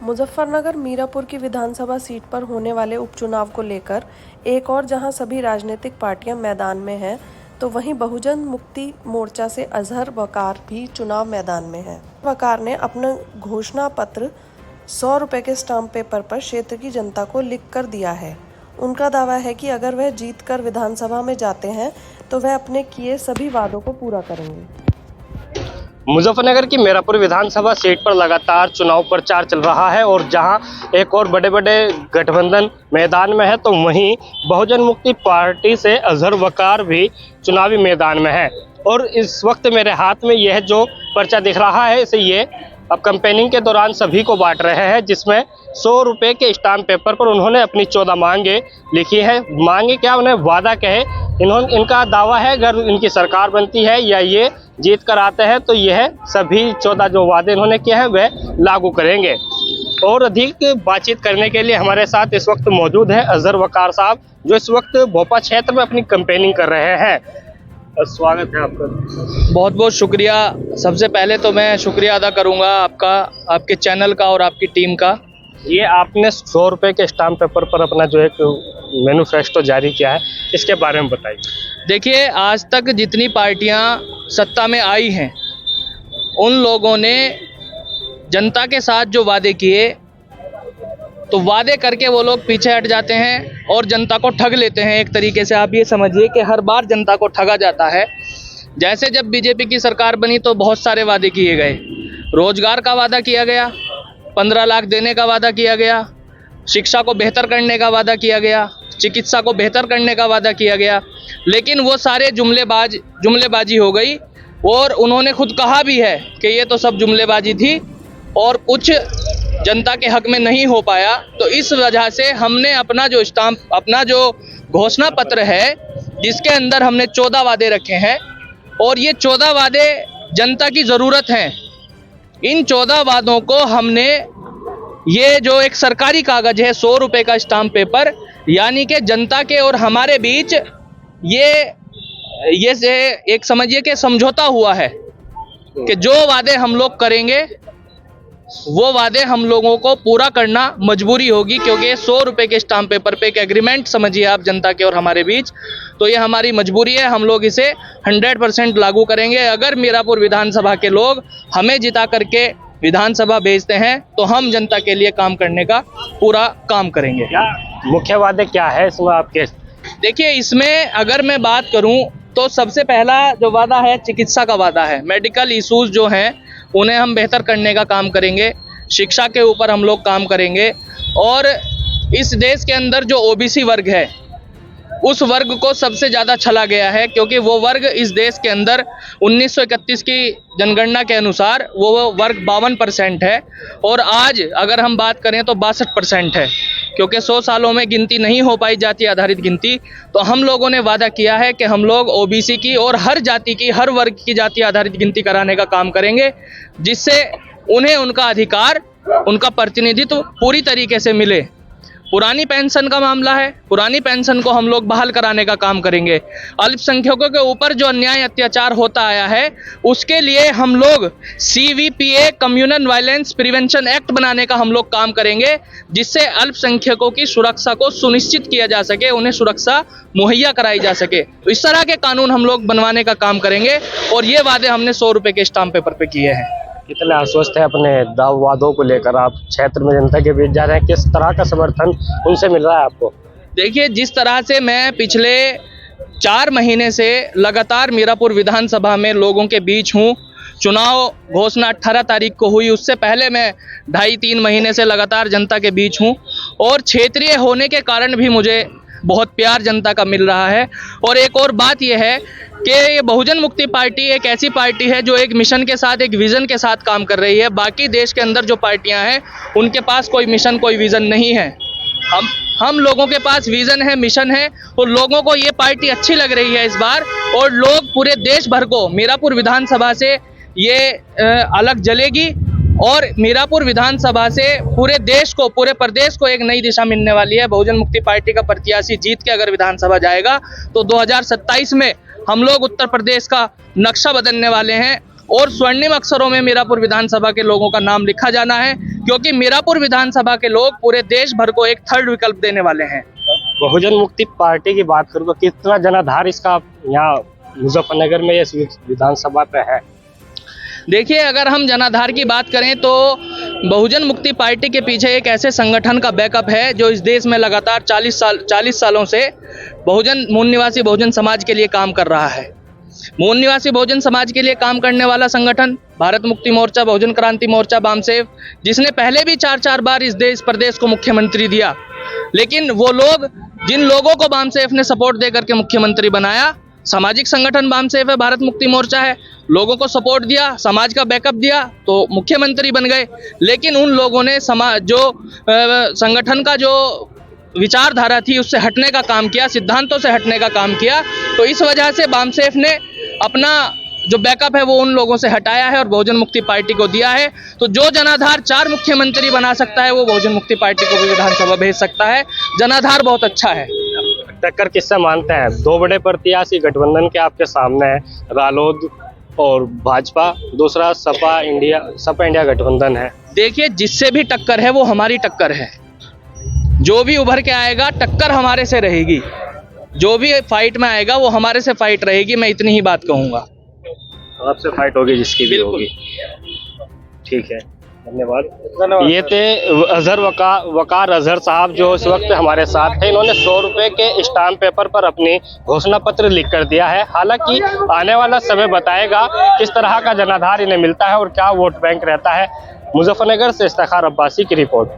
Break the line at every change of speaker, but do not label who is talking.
मुजफ्फरनगर मीरापुर की विधानसभा सीट पर होने वाले उपचुनाव को लेकर एक और जहां सभी राजनीतिक पार्टियां मैदान में हैं, तो वहीं बहुजन मुक्ति मोर्चा से अजहर वकार भी चुनाव मैदान में है। वकार ने अपना घोषणा पत्र 100 रुपए के स्टाम्प पेपर पर क्षेत्र की जनता को लिख कर दिया है। उनका दावा है कि अगर वह जीतकर विधानसभा में जाते हैं तो वह अपने किए सभी वादों को पूरा करेंगे।
मुजफ्फरनगर की मीरापुर विधानसभा सीट पर लगातार चुनाव प्रचार चल रहा है और जहां एक और बड़े बड़े गठबंधन मैदान में है, तो वहीं बहुजन मुक्ति पार्टी से अजहर वकार भी चुनावी मैदान में है। और इस वक्त मेरे हाथ में यह जो पर्चा दिख रहा है, इसे ये अब कैंपेनिंग के दौरान सभी को बांट रहे हैं, जिसमें 100 रुपए के स्टाम्प पेपर पर उन्होंने अपनी 14 मांगे लिखी है। मांगे क्या, उन्हें वादा कहे। इनका दावा है अगर इनकी सरकार बनती है या ये जीत कर आते हैं तो यह सभी 14 जो वादे इन्होंने किए हैं वह लागू करेंगे। और अधिक बातचीत करने के लिए हमारे साथ इस वक्त मौजूद है अजहर वकार साहब, जो इस वक्त भोपा क्षेत्र में अपनी कैंपेनिंग कर रहे हैं। स्वागत है आपका।
बहुत बहुत शुक्रिया। सबसे पहले तो मैं शुक्रिया अदा करूंगा आपका, आपके चैनल का और आपकी टीम का।
ये आपने 100 रुपए के स्टाम्प पेपर पर अपना जो एक मैनिफेस्टो जारी किया है, इसके बारे में बताइए।
देखिए, आज तक जितनी पार्टियां सत्ता में आई हैं, उन लोगों ने जनता के साथ जो वादे किए, तो वादे करके वो लोग पीछे हट जाते हैं और जनता को ठग लेते हैं। एक तरीके से आप ये समझिए कि हर बार जनता को ठगा जाता है। जैसे जब बीजेपी की सरकार बनी तो बहुत सारे वादे किए गए। रोजगार का वादा किया गया, 15 लाख देने का वादा किया गया, शिक्षा को बेहतर करने का वादा किया गया, चिकित्सा को बेहतर करने का वादा किया गया, लेकिन वो सारे जुमलेबाजी हो गई। और उन्होंने खुद कहा भी है कि ये तो सब जुमलेबाजी थी और कुछ जनता के हक में नहीं हो पाया। तो इस वजह से हमने अपना जो घोषणा पत्र है, जिसके अंदर हमने 14 वादे रखे हैं, और ये 14 वादे जनता की ज़रूरत हैं। इन 14 वादों को हमने, ये जो एक सरकारी कागज है 100 रुपए का स्टाम्प पेपर, यानी कि जनता के और हमारे बीच ये से एक समझिए कि समझौता हुआ है कि जो वादे हम लोग करेंगे वो वादे हम लोगों को पूरा करना मजबूरी होगी, क्योंकि 100 रुपए के स्टाम्प पेपर पे एक एग्रीमेंट समझिए आप जनता के और हमारे बीच, तो ये हमारी मजबूरी है। हम लोग इसे 100% लागू करेंगे। अगर मीरापुर विधानसभा के लोग हमें जिता करके विधानसभा भेजते हैं तो हम जनता के लिए काम करने का पूरा काम करेंगे।
क्या मुख्य वादे क्या है इसमें आपके?
देखिए, इसमें अगर मैं बात करूं तो सबसे पहला जो वादा है चिकित्सा का वादा है। मेडिकल इश्यूज जो हैं उन्हें हम बेहतर करने का काम करेंगे। शिक्षा के ऊपर हम लोग काम करेंगे। और इस देश के अंदर जो ओबीसी वर्ग है, उस वर्ग को सबसे ज़्यादा छला गया है, क्योंकि वो वर्ग इस देश के अंदर 1931 की जनगणना के अनुसार वो वर्ग 52% है, और आज अगर हम बात करें तो 62% है, क्योंकि 100 सालों में गिनती नहीं हो पाई, जाति आधारित गिनती। तो हम लोगों ने वादा किया है कि हम लोग ओबीसी की और हर जाति की, हर वर्ग की जाति आधारित गिनती कराने का काम करेंगे, जिससे उन्हें उनका अधिकार, उनका प्रतिनिधित्व पूरी तरीके से मिले। पुरानी पेंशन का मामला है, पुरानी पेंशन को हम लोग बहाल कराने का काम करेंगे। अल्पसंख्यकों के ऊपर जो अन्याय अत्याचार होता आया है, उसके लिए हम लोग CVPA communal violence prevention act बनाने का हम लोग काम करेंगे, जिससे अल्पसंख्यकों की सुरक्षा को सुनिश्चित किया जा सके, उन्हें सुरक्षा मुहैया कराई जा सके। तो इस तरह के कानून हम लोग बनवाने का काम करेंगे, और ये वादे हमने 100 रुपए के स्टाम्प पेपर पे किए हैं।
कितने आश्वस्त है अपने वादों को लेकर? आप क्षेत्र में जनता के बीच जा रहे हैं, किस तरह का समर्थन उनसे मिल रहा है आपको?
देखिए, जिस तरह से मैं पिछले 4 महीने से लगातार मीरापुर विधानसभा में लोगों के बीच हूँ। चुनाव घोषणा 18 तारीख को हुई, उससे पहले मैं 2.5-3 महीने से लगातार जनता के बीच हूँ, और क्षेत्रीय होने के कारण भी मुझे बहुत प्यार जनता का मिल रहा है। और एक और बात यह है कि ये बहुजन मुक्ति पार्टी एक ऐसी पार्टी है जो एक मिशन के साथ, एक विज़न के साथ काम कर रही है। बाकी देश के अंदर जो पार्टियां हैं, उनके पास कोई मिशन, कोई विज़न नहीं है। हम लोगों के पास विज़न है, मिशन है, और लोगों को ये पार्टी अच्छी लग रही है इस बार। और लोग पूरे देश भर को मीरापुर विधानसभा से ये अलग जलेगी, और मीरापुर विधानसभा से पूरे देश को, पूरे प्रदेश को एक नई दिशा मिलने वाली है। बहुजन मुक्ति पार्टी का प्रत्याशी जीत के अगर विधानसभा जाएगा तो 2027 में हम लोग उत्तर प्रदेश का नक्शा बदलने वाले हैं। और स्वर्णिम अक्षरों में मीरापुर विधानसभा के लोगों का नाम लिखा जाना है, क्योंकि मीरापुर विधानसभा के लोग पूरे देश भर को एक थर्ड विकल्प देने वाले हैं।
बहुजन मुक्ति पार्टी की बात करूँ तो कितना जनाधार इसका यहाँ मुजफ्फरनगर में इस विधानसभा पे है?
देखिए, अगर हम जनाधार की बात करें तो बहुजन मुक्ति पार्टी के पीछे एक ऐसे संगठन का बैकअप है जो इस देश में लगातार 40 सालों से मूल निवासी बहुजन समाज के लिए काम कर रहा है। मूल निवासी बहुजन समाज के लिए काम करने वाला संगठन भारत मुक्ति मोर्चा, बहुजन क्रांति मोर्चा, बामसेफ, जिसने पहले भी 4 बार इस प्रदेश को मुख्यमंत्री दिया, लेकिन वो लोग जिन लोगों को बामसेफ ने सपोर्ट दे करके मुख्यमंत्री बनाया, सामाजिक संगठन बामसेफ है, भारत मुक्ति मोर्चा है, लोगों को सपोर्ट दिया, समाज का बैकअप दिया तो मुख्यमंत्री बन गए। लेकिन उन लोगों ने संगठन का जो विचारधारा थी उससे हटने का काम किया, सिद्धांतों से हटने का काम किया। तो इस वजह से बामसेफ ने अपना जो बैकअप है वो उन लोगों से हटाया है और बहुजन मुक्ति पार्टी को दिया है। तो जो जनाधार 4 मुख्यमंत्री बना सकता है वो बहुजन मुक्ति पार्टी को भी विधानसभा भेज सकता है। जनाधार बहुत अच्छा है।
टक्कर किससे मानते हैं? 2 बड़े प्रत्याशी गठबंधन के आपके सामने है, रालोद और भाजपा, दूसरा सपा इंडिया गठबंधन है।
देखिए, जिससे भी टक्कर है वो हमारी टक्कर है। जो भी उभर के आएगा टक्कर हमारे से रहेगी, जो भी फाइट में आएगा वो हमारे से फाइट रहेगी। मैं इतनी ही बात कहूंगा।
आपसे फाइट होगी जिसकी भी होगी। ठीक है, धन्यवाद। ये थे वकार अजहर साहब जो इस वक्त हमारे साथ थे। इन्होंने 100 रुपए के स्टाम्प पेपर पर अपनी घोषणा पत्र लिख कर दिया है। हालांकि आने वाला समय बताएगा किस तरह का जनाधार इन्हें मिलता है और क्या वोट बैंक रहता है। मुजफ्फरनगर से इफ्तिखार अब्बासी की रिपोर्ट।